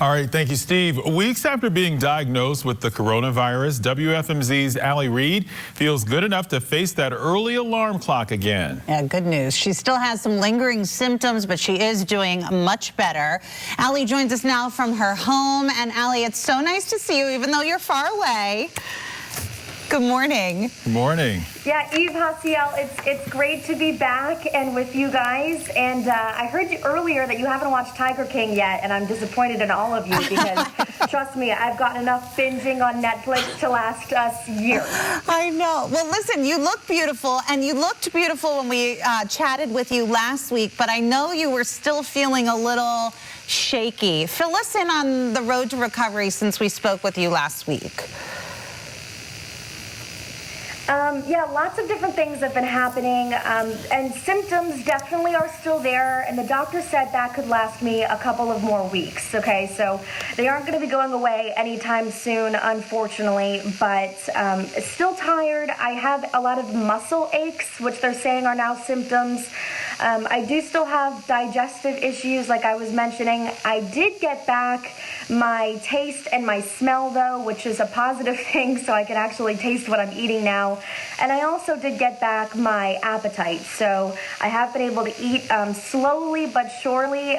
All right, thank you, Steve. Weeks after being diagnosed with the coronavirus, WFMZ's Reid feels good enough to face that early alarm clock again. Yeah, good news. She still has some lingering symptoms, but she is doing much better. Allie joins us now from her home. And Allie, it's so nice to see you, even though you're far away. Good morning. Good morning. Yeah, Eve, Hasiel, it's great to be back and with you guys. And I heard you earlier that you haven't watched Tiger King yet, and I'm disappointed in all of you because, trust me, I've gotten enough binging on Netflix to last us years. I know. Well, listen, you look beautiful, and you looked beautiful when we chatted with you last week, but I know you were still feeling a little shaky. Fill us in on the road to recovery since we spoke with you last week. Yeah, lots of different things have been happening, and symptoms definitely are still there, and the doctor said that could last me a couple of more weeks, okay? So they aren't going to be going away anytime soon, unfortunately, but still tired. I have a lot of muscle aches, which they're saying are now symptoms. I do still have digestive issues, like I was mentioning. I did get back my taste and my smell, though, which is a positive thing, so I can actually taste what I'm eating now. And I also did get back my appetite, so I have been able to eat slowly but surely.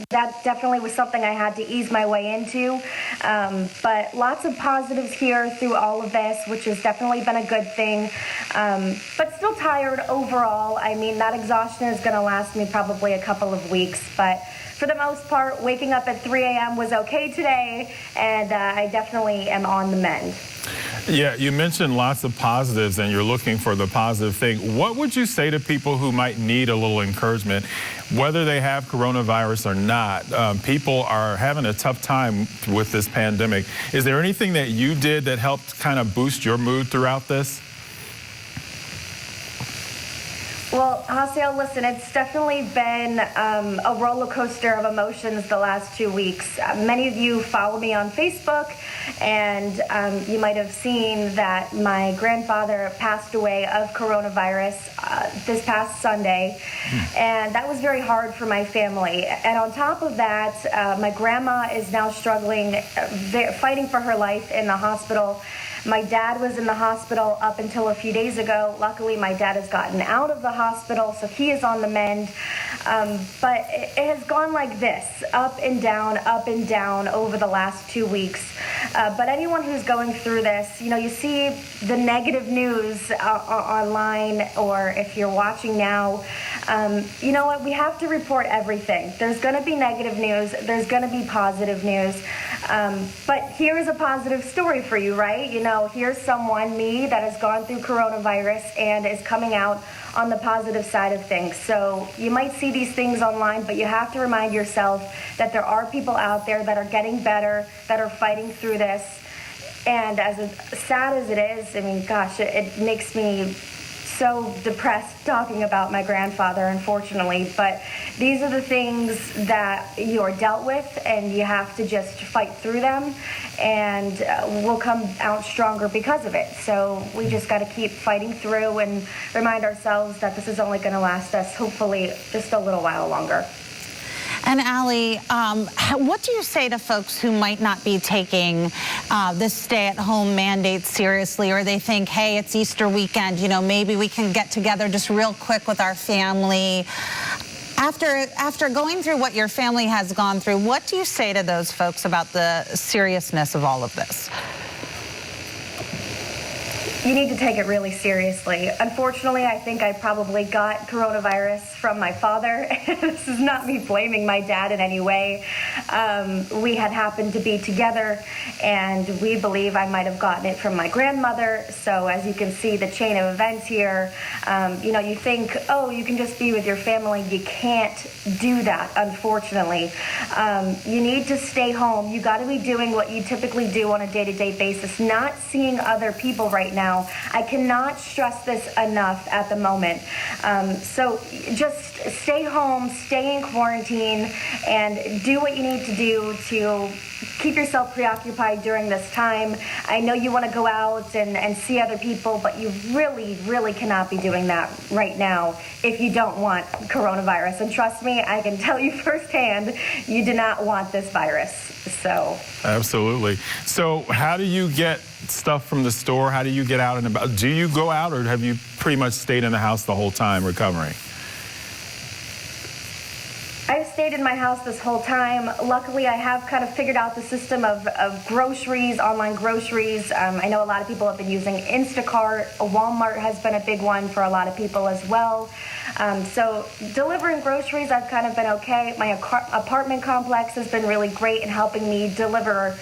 That definitely was something I had to ease my way into. But lots of positives here through all of this, which has definitely been a good thing. But still tired overall. I mean, that exhaustion is going to last me probably a couple of weeks, but for the most part, waking up at 3 a.m. was okay today, and I definitely am on the mend. Yeah, you mentioned lots of positives, and you're looking for the positive thing. What would you say to people who might need a little encouragement, whether they have coronavirus or not? People are having a tough time with this pandemic. Is there anything that you did that helped kind of boost your mood throughout this? Well, Hasiel, listen, it's definitely been a roller coaster of emotions the last 2 weeks. Many of you follow me on Facebook, and you might have seen that my grandfather passed away of coronavirus this past Sunday, and that was very hard for my family. And on top of that, my grandma is now struggling, fighting for her life in the hospital. My dad was in the hospital up until a few days ago. Luckily, my dad has gotten out of the hospital, so he is on the mend. But it has gone like this, up and down over the last 2 weeks. But anyone who's going through this, you know, you see the negative news online, or if you're watching now, you know what, we have to report everything. There's going to be negative news. There's going to be positive news. But here's a positive story for you, right? You know, here's someone, me, that has gone through coronavirus and is coming out on the positive side of things. So you might see these things online, but you have to remind yourself that there are people out there that are getting better, that are fighting through this. And as sad as it is, I mean, gosh, it makes me so depressed talking about my grandfather, unfortunately, but these are the things that you're dealt with, and you have to just fight through them, and we'll come out stronger because of it. So we just got to keep fighting through and remind ourselves that this is only going to last us, hopefully, just a little while longer. And Allie, what do you say to folks who might not be taking this stay-at-home mandate seriously, or they think, hey, it's Easter weekend, you know, maybe we can get together just real quick with our family? After going through what your family has gone through, what do you say to those folks about the seriousness of all of this? You need to take it really seriously. Unfortunately, I think I probably got coronavirus from my father. This is not me blaming my dad in any way. We had happened to be together, and we believe I might have gotten it from my grandmother. So as you can see, the chain of events here, you know, you think, oh, you can just be with your family. You can't do that, unfortunately. You need to stay home. You got to be doing what you typically do on a day-to-day basis, not seeing other people right now now. I cannot stress this enough at the moment. So just stay home, stay in quarantine, and do what you need to do to keep yourself preoccupied during this time. I know you want to go out and see other people, but you really cannot be doing that right now if you don't want coronavirus. And trust me, I can tell you firsthand, you do not want this virus. So absolutely. So how do you get stuff from the store? How do you get out and about? Do you go out, or have you pretty much stayed in the house the whole time recovering? I've stayed in my house this whole time. Luckily, I have kind of figured out the system of groceries, online groceries. I know a lot of people have been using Instacart. Walmart has been a big one for a lot of people as well. So delivering groceries, I've kind of been okay. My apartment complex has been really great in helping me deliver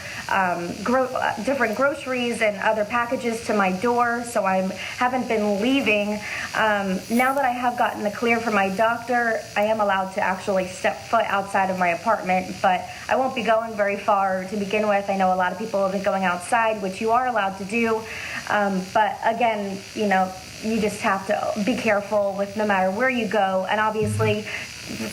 different groceries and other packages to my door, so I haven't been leaving. Now that I have gotten the clear from my doctor, I am allowed to actually step foot outside of my apartment, but I won't be going very far to begin with. I know a lot of people have been going outside, which you are allowed to do, but again, you know, you just have to be careful with no matter where you go, and obviously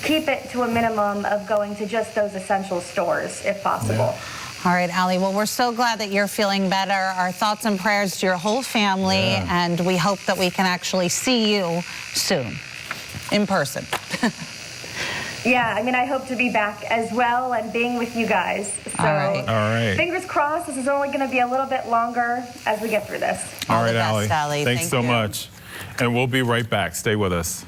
keep it to a minimum of going to just those essential stores if possible. Yeah. All right, Allie, well, we're so glad that you're feeling better. Our thoughts and prayers to your whole family, and we hope that we can actually see you soon, in person. Yeah, I mean, I hope to be back as well and being with you guys. So, All right. Fingers crossed, this is only going to be a little bit longer as we get through this. All right, the best, Allie. Allie. Thanks Thank so you. much. And we'll be right back. Stay with us.